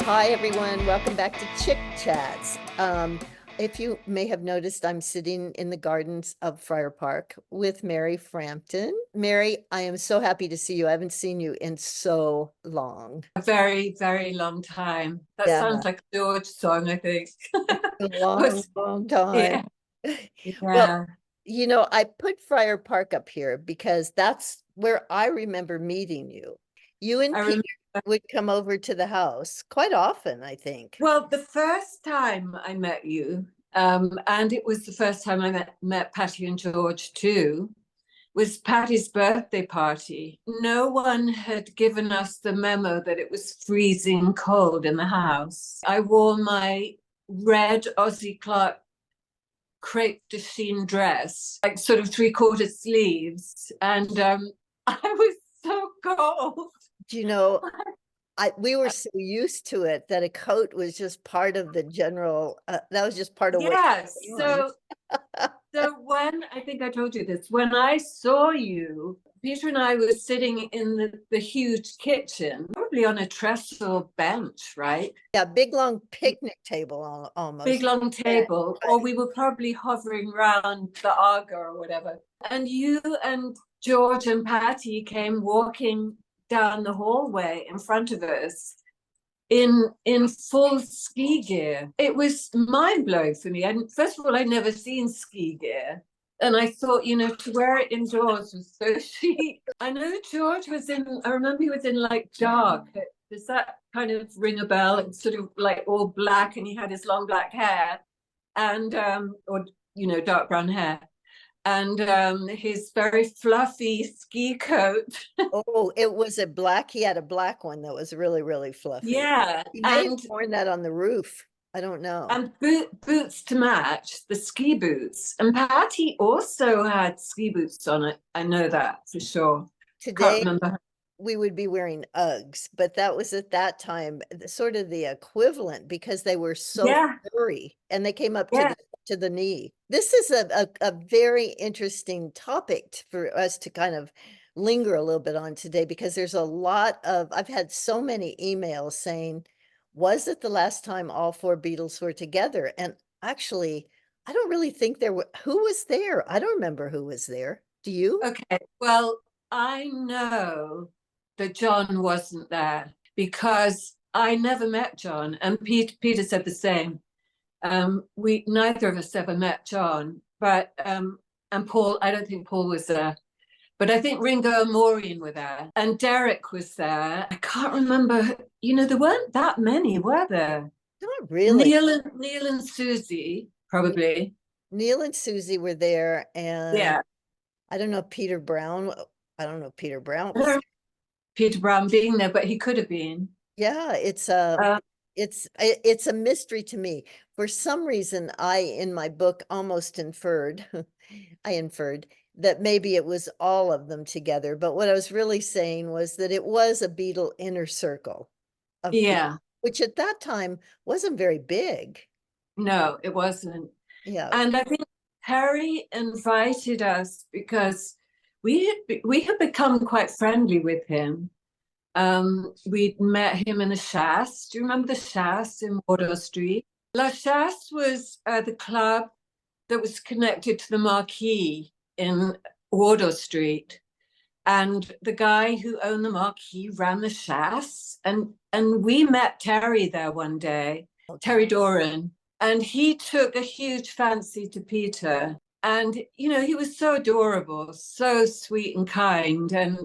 Hi, everyone. Welcome back to Chick Chats. If you may have noticed, I'm sitting in the gardens of Friar Park with Mary Frampton. Mary, I am so happy to see you. I haven't seen you in so long. A very, very long time. That Yeah, sounds like a George song, I think. a long, But long time. yeah, Well, yeah. I put Friar Park up here because that's where I remember meeting you. You and I Peter remember. would come over to the house quite often, I think. Well, the first time I met you, and it was the first time I met Patty and George too, was Patty's birthday party. No one had given us the memo that it was freezing cold in the house. I wore my red Aussie Clark crepe de chine dress, like sort of three-quarter sleeves, and I was so cold. Do you know, we were so used to it that a coat was just part of the general, that was just part of what Yes, you on. so when I think I told you this, when I saw you, Peter and I were sitting in the huge kitchen, probably on a trestle bench, right? Yeah, big long picnic table Big almost. long Yeah, table, or right. we were probably hovering around the Aga or whatever. And you and George and Patty came walking down the hallway in front of us in full ski gear. It was mind blowing for me. And first of all, I'd never seen ski gear. And I thought, to wear it indoors was so chic. I know George was I remember he was in like dark. Does that kind of ring a bell? It's sort of like all black and he had his long black hair and, or, dark brown hair and his very fluffy ski coat. Oh, it was a black, he had a black one that was really, really fluffy. Yeah. He may have worn that on the roof. I don't know. And boots to match, the ski boots. And Patty also had ski boots on it. I know that for sure. Can't Today, remember. we would be wearing Uggs, but that was at that time sort of the equivalent because they were so Yeah, furry and they came up to yeah. the knee. This is a very interesting topic for us to kind of linger a little bit on today because there's a lot of I've had so many emails saying, was it the last time all four Beatles were together? And actually, I don't really think there were who was there? I don't remember who was there. Do you? Okay. Well, I know that John wasn't there because I never met John, and Peter said the same. We neither of us ever met John, but and Paul. I don't think Paul was there. But I think Ringo and Maureen were there, and Derek was there. I can't remember. There weren't that many, were there? Not really. Neil and Susie, probably. Neil and Susie were there, and Yeah. I don't know Peter Brown. I don't know if Peter Brown was. Peter Brown being there, but he could have been. Yeah, Um, it's a mystery to me. For some reason, I in my book almost inferred, I inferred that maybe it was all of them together. But what I was really saying was that it was a Beatle inner circle of people, yeah. which at that time wasn't very big. No, it wasn't. Yeah. And I think Harry invited us because we had become quite friendly with him. We'd met him in the Chasse. Do you remember the Chasse in Wardour Street? La Chasse was the club that was connected to the Marquee in Wardour Street. And the guy who owned the Marquee ran the Chasse. And we met Terry there one day, Terry Doran. And he took a huge fancy to Peter. And, he was so adorable, so sweet and kind. And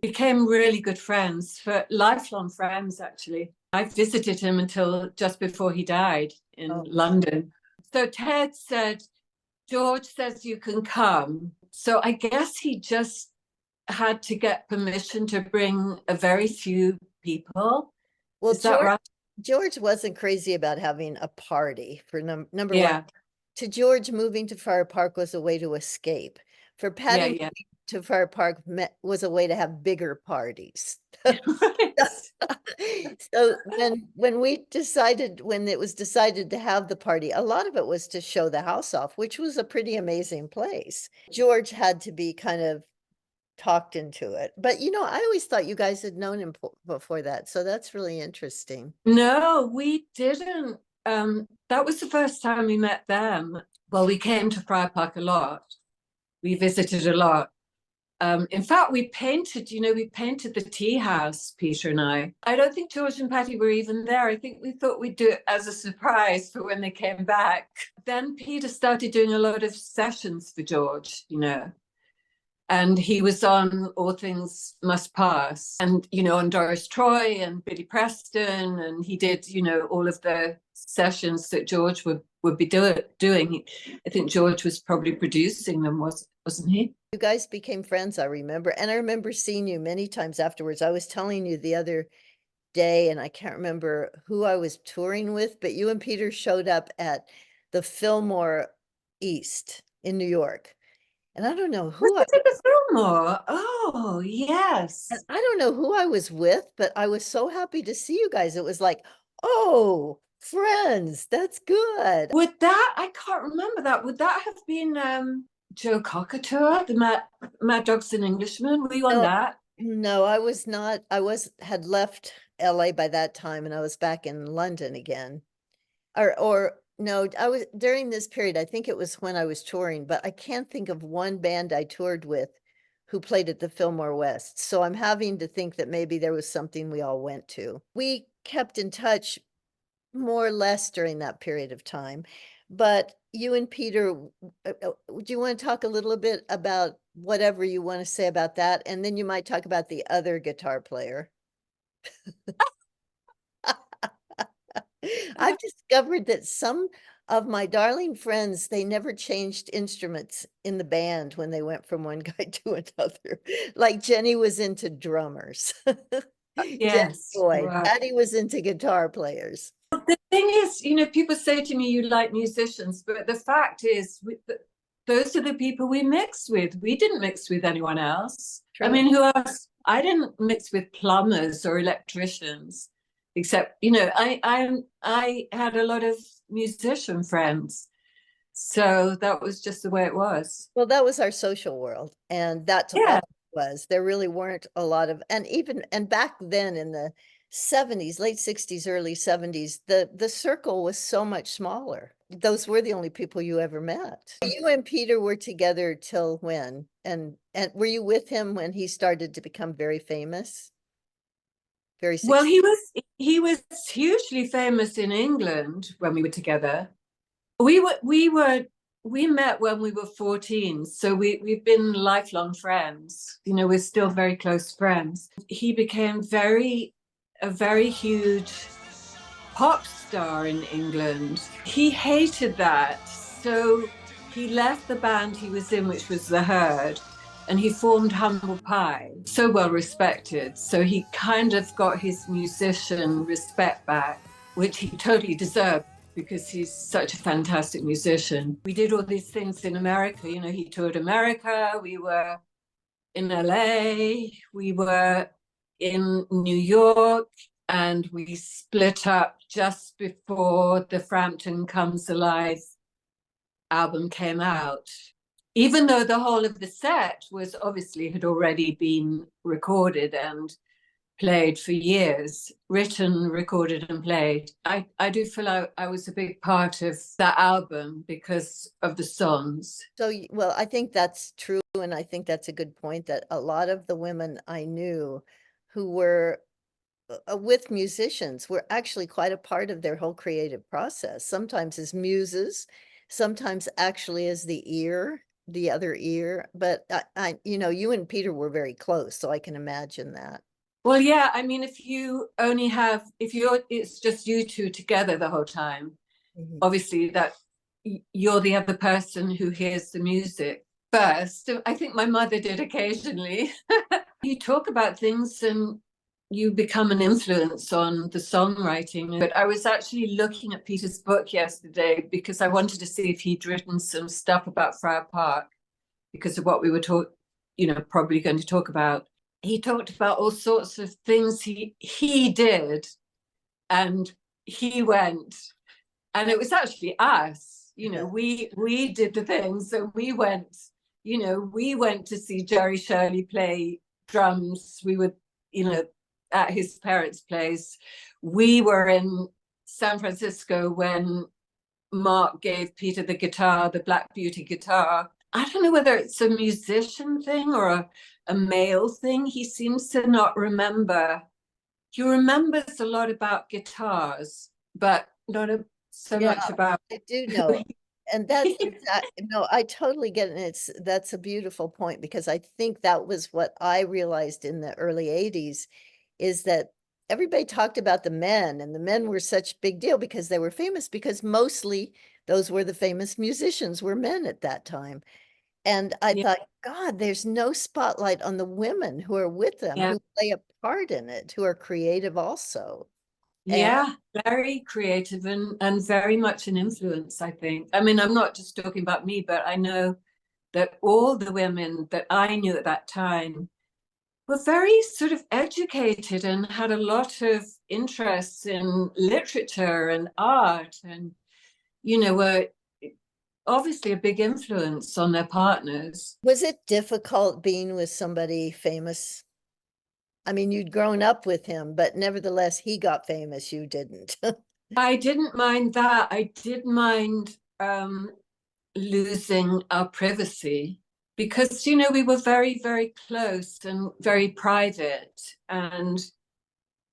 became really good friends, for lifelong friends, actually. I visited him until just before he died in Oh, London. So Ted said, George says you can come. So I guess he just had to get permission to bring a very few people. well, Is that right? George wasn't crazy about having a party for number one. Yeah, To George, moving to Friar Park was a way to escape. For yeah, Patty, yeah. moving to Friar Park was a way to have bigger parties. Right. So when it was decided to have the party, a lot of it was to show the house off, which was a pretty amazing place. George had to be kind of talked into it. But, I always thought you guys had known him before that, so that's really interesting. No, we didn't. That was the first time we met them. Well, we came to Friar Park a lot. We visited a lot. In fact, we painted the tea house, Peter and I. I don't think George and Patty were even there. I think we thought we'd do it as a surprise for when they came back. Then Peter started doing a lot of sessions for George, and he was on All Things Must Pass and, on Doris Troy and Billy Preston. And he did, all of the sessions that George would be doing. I think George was probably producing them, wasn't he? You guys became friends, I remember. And I remember seeing you many times afterwards. I was telling you the other day, and I can't remember who I was touring with, but you and Peter showed up at the Fillmore East in New York. And I don't know Was who it at the Fillmore? Oh, and yes. I don't know who I was with, but I was so happy to see you guys. It was like, "Oh, friends, that's good." I can't remember that. Would that have been Joe Cockatour, the Mad Dogs and Englishmen? Were you on No, that? no, I was not. Had left LA by that time and I was back in London again. Or no, I was during this period, I think it was when I was touring, but I can't think of one band I toured with who played at the Fillmore West. So I'm having to think that maybe there was something we all went to. We kept in touch more or less during that period of time. But you and Peter, do you want to talk a little bit about whatever you want to say about that? And then you might talk about the other guitar player. I've discovered that some of my darling friends, they never changed instruments in the band when they went from one guy to another. Like Jenny was into drummers. Jenny Yes, Boyd. right. Patty was into guitar players. The thing is, people say to me, you like musicians, but the fact is, those are the people we mixed with. We didn't mix with anyone else. I True. mean, who else? I didn't mix with plumbers or electricians, except, I had a lot of musician friends. So that was just the way it was. Well, that was our social world, and that's all Yeah. it was. There really weren't a lot of and back then in the 70s, late 60s, early 70s, the circle was so much smaller. Those were the only people you ever met. You and Peter were together till when? And were you with him when he started to become very famous? Very Well, successful? he was hugely famous in England when we were together. We met when we were 14, so we've been lifelong friends. We're still very close friends. He became a very huge pop star in England. He hated that, so he left the band he was in, which was The Herd, and he formed Humble Pie. So well respected, so he kind of got his musician respect back, which he totally deserved because he's such a fantastic musician. We did all these things in America. He toured America. We were in LA. We were in New York. And we split up just before the Frampton Comes Alive album came out. Even though the whole of the set had already been recorded and played for years, written, recorded, and played. I do feel I was a big part of that album because of the songs. So, well, I think that's true, and I think that's a good point that a lot of the women I knew who were with musicians were actually quite a part of their whole creative process, sometimes as muses, sometimes actually as the other ear. But you and Peter were very close, so I can imagine that. Well, yeah, I mean, it's just you two together the whole time, Mhm. obviously that you're the other person who hears the music first. I think my mother did occasionally. You talk about things and you become an influence on the songwriting. But I was actually looking at Peter's book yesterday because I wanted to see if he'd written some stuff about Friar Park because of what we were probably going to talk about. He talked about all sorts of things he did, and he went, and it was actually us. We did the things, so we went we went to see Jerry Shirley play drums. We were, at his parents' place. We were in San Francisco when Mark gave Peter the guitar, the Black Beauty guitar. I don't know whether it's a musician thing or a male thing. He seems to not remember. He remembers a lot about guitars, but not so Yeah, much about. I do know. And that's no, I totally get it. That's a beautiful point because I think that was what I realized in the early 80s is that everybody talked about the men, and the men were such big deal because they were famous, because mostly those were the famous musicians were men at that time. And I Yeah, thought, God, there's no spotlight on the women who are with them, yeah, who play a part in it, who are creative also. And yeah, very creative and very much an influence, I think. I mean, I'm not just talking about me, but I know that all the women that I knew at that time were very sort of educated and had a lot of interests in literature and art, and were obviously a big influence on their partners. was it difficult being with somebody famous? I mean, you'd grown up with him, but nevertheless, he got famous, you didn't. I didn't mind that. I did mind losing our privacy because, we were very, very close and very private. And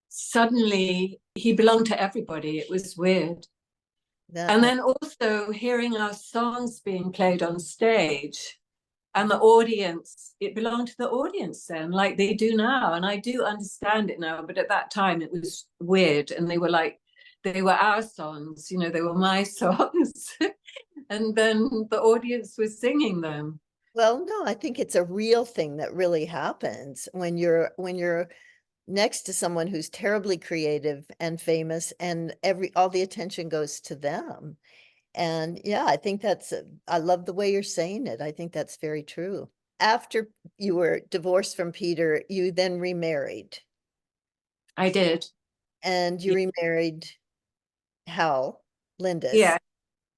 suddenly he belonged to everybody. It was weird. And That then also hearing our songs being played on stage and the audience, it belonged to the audience then, like they do now. And I do understand it now, but at that time it was weird. And they were our songs, they were my songs. And then the audience was singing them. well, no, I think it's a real thing that really happens when you're next to someone who's terribly creative and famous, and all the attention goes to them. And yeah, I think I love the way you're saying it. I think that's very true. After you were divorced from Peter, you then remarried, I did. and you remarried Hal Yeah. Lindes.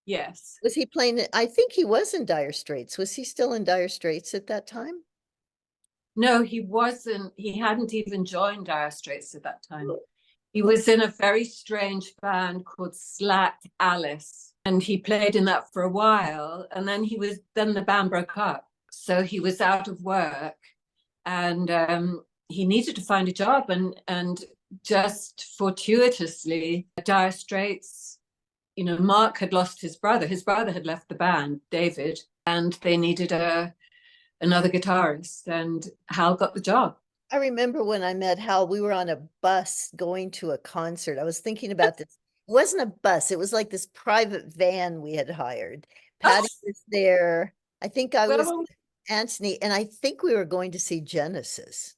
Yes. Was he playing it? I think he was in Dire Straits. Was he still in Dire Straits at that time? No, he wasn't. He hadn't even joined Dire Straits at that time. Oh, He was in a very strange band called Slack Alice, and he played in that for a while. And then the band broke up, so he was out of work, and he needed to find a job. And just fortuitously, Dire Straits, Mark had lost his brother. His brother had left the band, David, and they needed another guitarist, and Hal got the job. I remember when I met Hal, we were on a bus going to a concert. I was thinking about this. It wasn't a bus, it was like this private van we had hired. Patty was there. I think I was Well, Anthony, and I think we were going to see Genesis.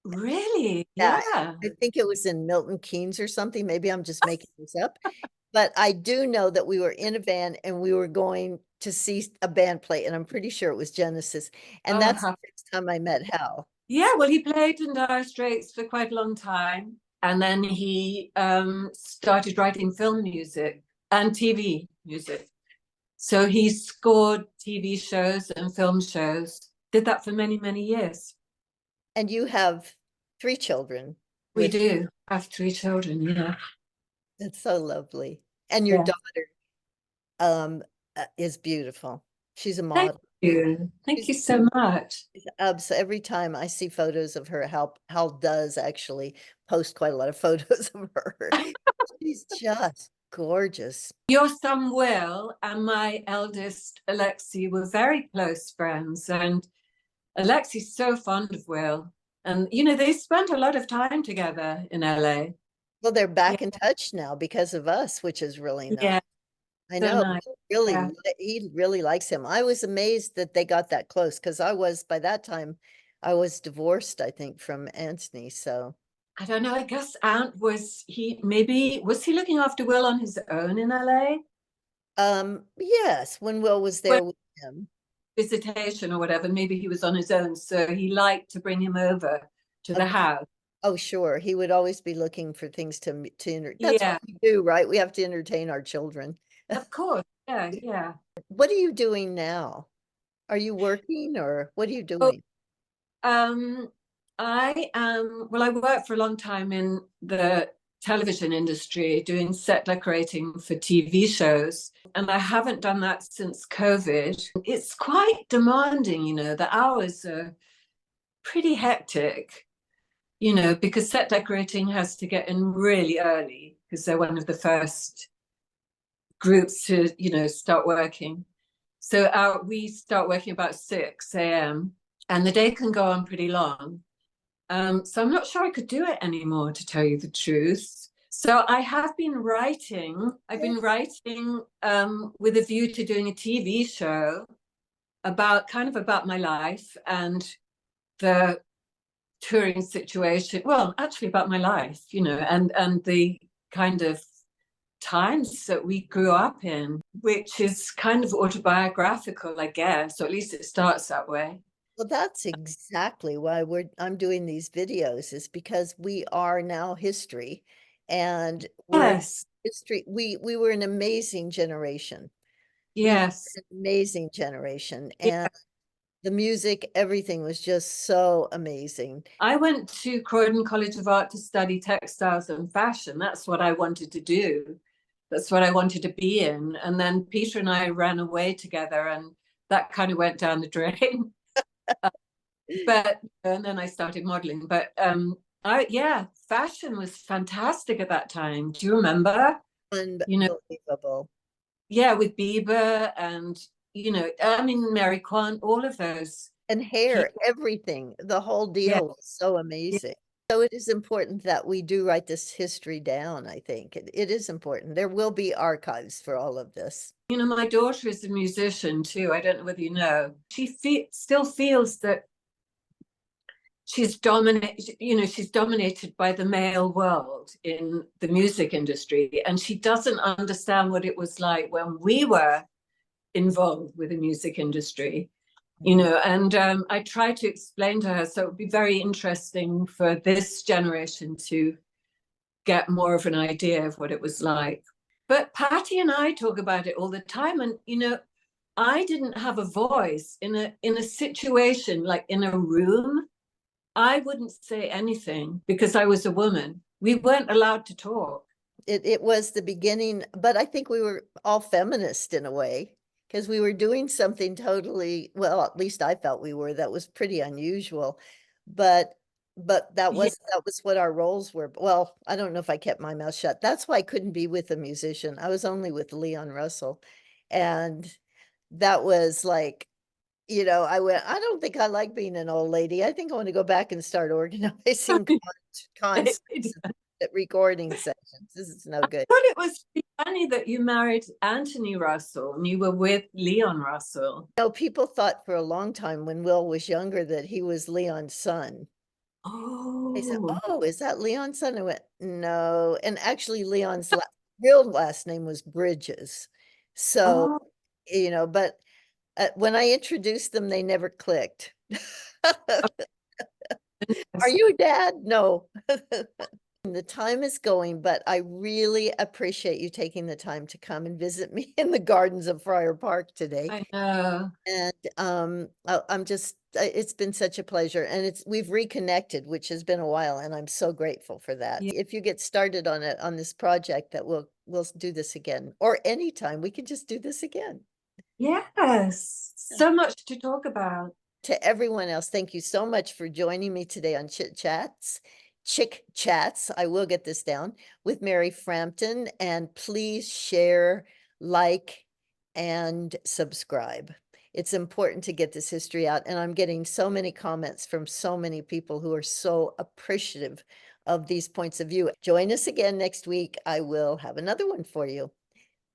really? Yeah, Yeah. I think it was in Milton Keynes or something. Maybe I'm just making this up. But I do know that we were in a van and we were going to see a band play, and I'm pretty sure it was Genesis. And that's the first time I met Hal. Yeah, well, he played in Dire Straits for quite a long time. And then he started writing film music and TV music. So he scored TV shows and film shows, did that for many, many years. And you have 3 children We with do have 3 children, yeah. that's so lovely. And your Yeah. daughter is beautiful. She's a Thank model. you. Thank She's, you so much. so every time I see photos of her, Hal does actually post quite a lot of photos of her. She's just gorgeous. Your son Will and my eldest Alexi were very close friends, and Alexi's so fond of Will. And they spent a lot of time together in LA. Well, they're Yeah, back in touch now because of us, which is really nice. yeah, I so know, nice. Yeah. he really likes him. I was amazed that they got that close because by that time, I was divorced, I think, from Anthony. So, I don't know. I guess Ant was he looking after Will on his own in LA? yes, when Will was Well, there with him. visitation or whatever. Maybe he was on his own. So he liked to bring him over to the Of house. Oh, sure. He would always be looking for things that's what Yeah, we do, right? We have to entertain our children. of course. Yeah, yeah. What are you doing now? Are you working or what are you Oh, doing? I worked for a long time in the television industry doing set decorating for TV shows, and I haven't done that since COVID. It's quite demanding, the hours are pretty hectic, because set decorating has to get in really early because they're one of the first groups to, start working. So we start working about 6 a.m. and the day can go on pretty long. So I'm not sure I could do it anymore, to tell you the truth. So I have been writing. I've been writing with a view to doing a TV show about my life and the touring situation. Well, actually about my life, and the kind of times that we grew up in, which is kind of autobiographical, I guess, or at least it starts that way. Well, that's exactly why I'm doing these videos is because we are now history and we're Yes, history. We were an amazing generation. We were yes. an amazing generation and the music, everything was just so amazing. I went to Croydon College of Art to study textiles and fashion. That's what I wanted to do. That's what I wanted to be in. And then Peter and I ran away together, and that kind of went down the drain. But and then I started modeling. But fashion was fantastic at that time. Do you remember? You know, Unbelievable. yeah, with Bieber and I mean Mary Quant, all of those And hair, people. everything, the whole Yeah, deal was so yeah. amazing. So it is important that we do write this history down, I think. It is important. There will be archives for all of this. My daughter is a musician too. I don't know whether you know. Still feels that she's dominated by the male world in the music industry, and she doesn't understand what it was like when we were involved with the music industry. And I try to explain to her, so it would be very interesting for this generation to get more of an idea of what it was like. But Patty and I talk about it all the time, and I didn't have a voice in a situation, like in a room. I wouldn't say anything because I was a woman. We weren't allowed to talk. It was the beginning, but I think we were all feminist in a way because we were doing something totally, well, at least I felt we were, that was pretty unusual. But that Yeah, was what our roles were. Well, I don't know if I kept my mouth shut. That's why I couldn't be with a musician. I was only with Leon Russell. And that was like, I went, I don't think I like being an old lady. I think I want to go back and start organizing concerts at recording sessions. This is no good. thought it was funny that you married Anthony Russell and you were with Leon Russell. People thought for a long time when Will was younger that he was Leon's son. They said, Oh, "Oh, is that Leon's son?" I went, "No." And actually, Leon's real last name was Bridges. So, oh, but when I introduced them, they never clicked. Are you dad? No. The time is going, but I really appreciate you taking the time to come and visit me in the gardens of Friar Park today. I know. And I'm just it's been such a pleasure and we've reconnected, which has been a while, and I'm so grateful for that. Yeah. If you get started on this project that we'll do this again or anytime we can just do this again. Yes, Yeah. so much to talk about. To everyone else, thank you so much for joining me today on Chick Chats. I will get this down with Mary Frampton, and please share, like, and subscribe. It's important to get this history out, and I'm getting so many comments from so many people who are so appreciative of these points of view. Join us again next week. I will have another one for you.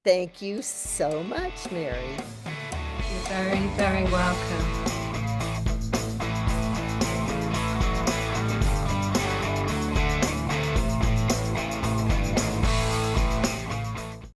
Thank you so much, Mary. You're very, very welcome.